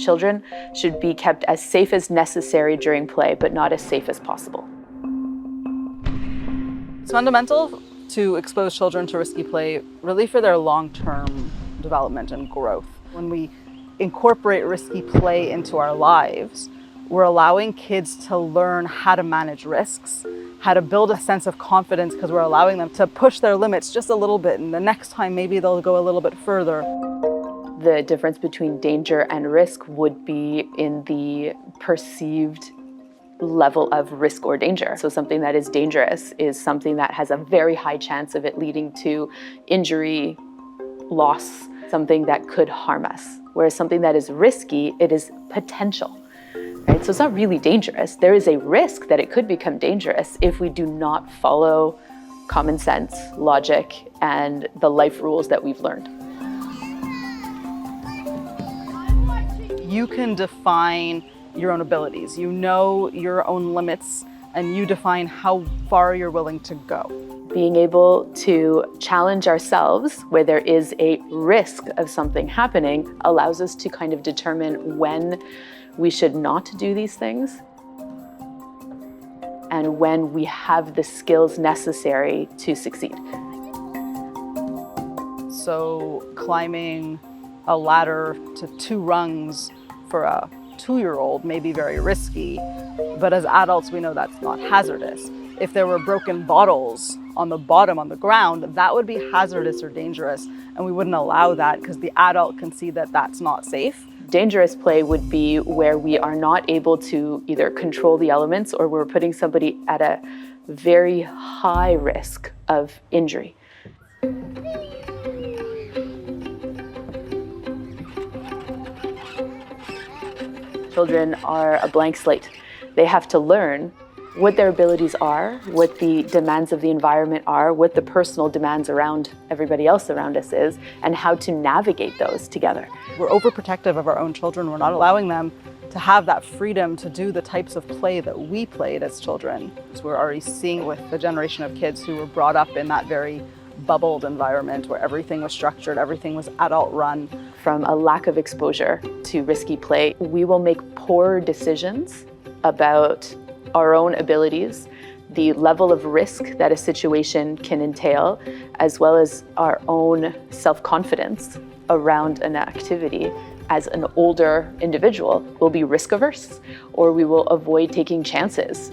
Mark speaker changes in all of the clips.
Speaker 1: Children should be kept as safe as necessary during play, but not as safe as possible.
Speaker 2: It's fundamental to expose children to risky play really for their long-term development and growth. When we incorporate risky play into our lives, we're allowing kids to learn how to manage risks, how to build a sense of confidence, because we're allowing them to push their limits just a little bit, and the next time maybe they'll go a little bit further.
Speaker 1: The difference between danger and risk would be in the perceived level of risk or danger. So something that is dangerous is something that has a very high chance of it leading to injury, loss, something that could harm us. Whereas something that is risky, it is potential. Right? So it's not really dangerous. There is a risk that it could become dangerous if we do not follow common sense, logic, and the life rules that we've learned.
Speaker 2: You can define your own abilities. You know your own limits, and you define how far you're willing to go.
Speaker 1: Being able to challenge ourselves where there is a risk of something happening allows us to kind of determine when we should not do these things and when we have the skills necessary to succeed.
Speaker 2: So climbing a ladder to 2 rungs for a 2-year-old may be very risky, but as adults we know that's not hazardous. If there were broken bottles on the bottom, on the ground, that would be hazardous or dangerous, and we wouldn't allow that because the adult can see that that's not safe.
Speaker 1: Dangerous play would be where we are not able to either control the elements or we're putting somebody at a very high risk of injury. Children are a blank slate. They have to learn what their abilities are, what the demands of the environment are, what the personal demands around everybody else around us is, and how to navigate those together.
Speaker 2: We're overprotective of our own children. We're not allowing them to have that freedom to do the types of play that we played as children. So we're already seeing with the generation of kids who were brought up in that very bubbled environment where everything was structured, everything was adult run.
Speaker 1: From a lack of exposure to risky play, we will make poor decisions about our own abilities, the level of risk that a situation can entail, as well as our own self-confidence around an activity. As an older individual, we'll be risk averse, or we will avoid taking chances.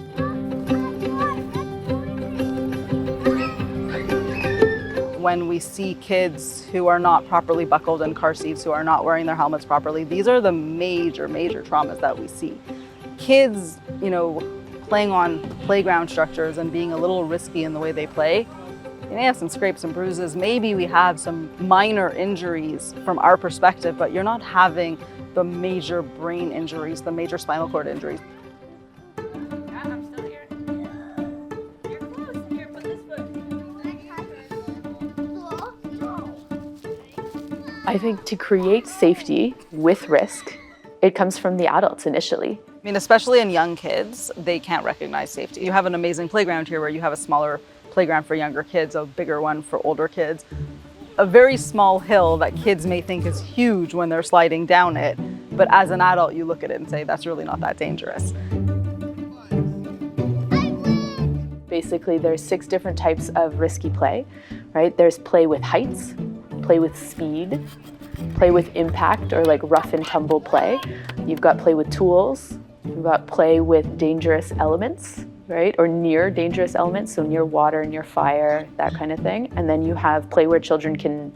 Speaker 2: When we see kids who are not properly buckled in car seats, who are not wearing their helmets properly, these are the major traumas that we see. Kids, playing on playground structures and being a little risky in the way they play, they may have some scrapes and bruises. Maybe we have some minor injuries from our perspective, but you're not having the major brain injuries, the major spinal cord injuries.
Speaker 3: I'm still here. You're close. Here, put this foot.
Speaker 1: I think to create safety with risk, it comes from the adults initially.
Speaker 2: I mean, especially in young kids, they can't recognize safety. You have an amazing playground here where you have a smaller playground for younger kids, a bigger one for older kids. A very small hill that kids may think is huge when they're sliding down it, but as an adult you look at it and say, that's really not that dangerous.
Speaker 1: Basically, there's 6 different types of risky play, right? There's play with heights, play with speed, play with impact or like rough and tumble play. You've got play with tools. You've got play with dangerous elements, right? Or near dangerous elements, so near water, near fire, that kind of thing. And then you have play where children can,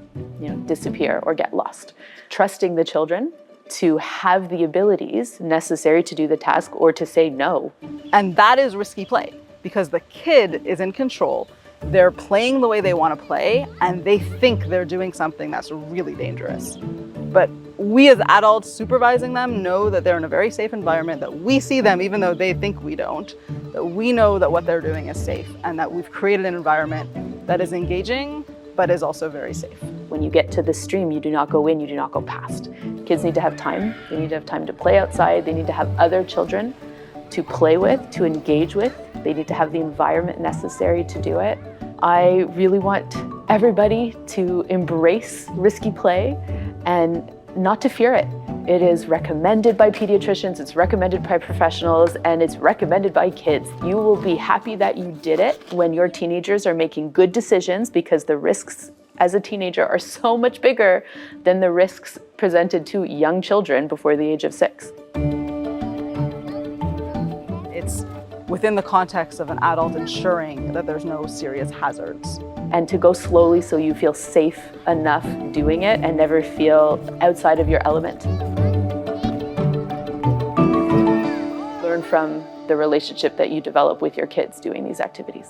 Speaker 1: disappear or get lost. Trusting the children to have the abilities necessary to do the task or to say no.
Speaker 2: And that is risky play because the kid is in control. They're playing the way they want to play and they think they're doing something that's really dangerous. But we as adults supervising them know that they're in a very safe environment, that we see them even though they think we don't, that we know that what they're doing is safe and that we've created an environment that is engaging but is also very safe.
Speaker 1: When you get to the stream, you do not go in, you do not go past. Kids need to have time. They need to have time to play outside. They need to have other children to play with, to engage with. They need to have the environment necessary to do it. I really want everybody to embrace risky play and not to fear it. It is recommended by pediatricians, it's recommended by professionals, and it's recommended by kids. You will be happy that you did it when your teenagers are making good decisions, because the risks as a teenager are so much bigger than the risks presented to young children before the age of 6.
Speaker 2: It's within the context of an adult ensuring that there's no serious hazards.
Speaker 1: And to go slowly so you feel safe enough doing it and never feel outside of your element. Learn from the relationship that you develop with your kids doing these activities.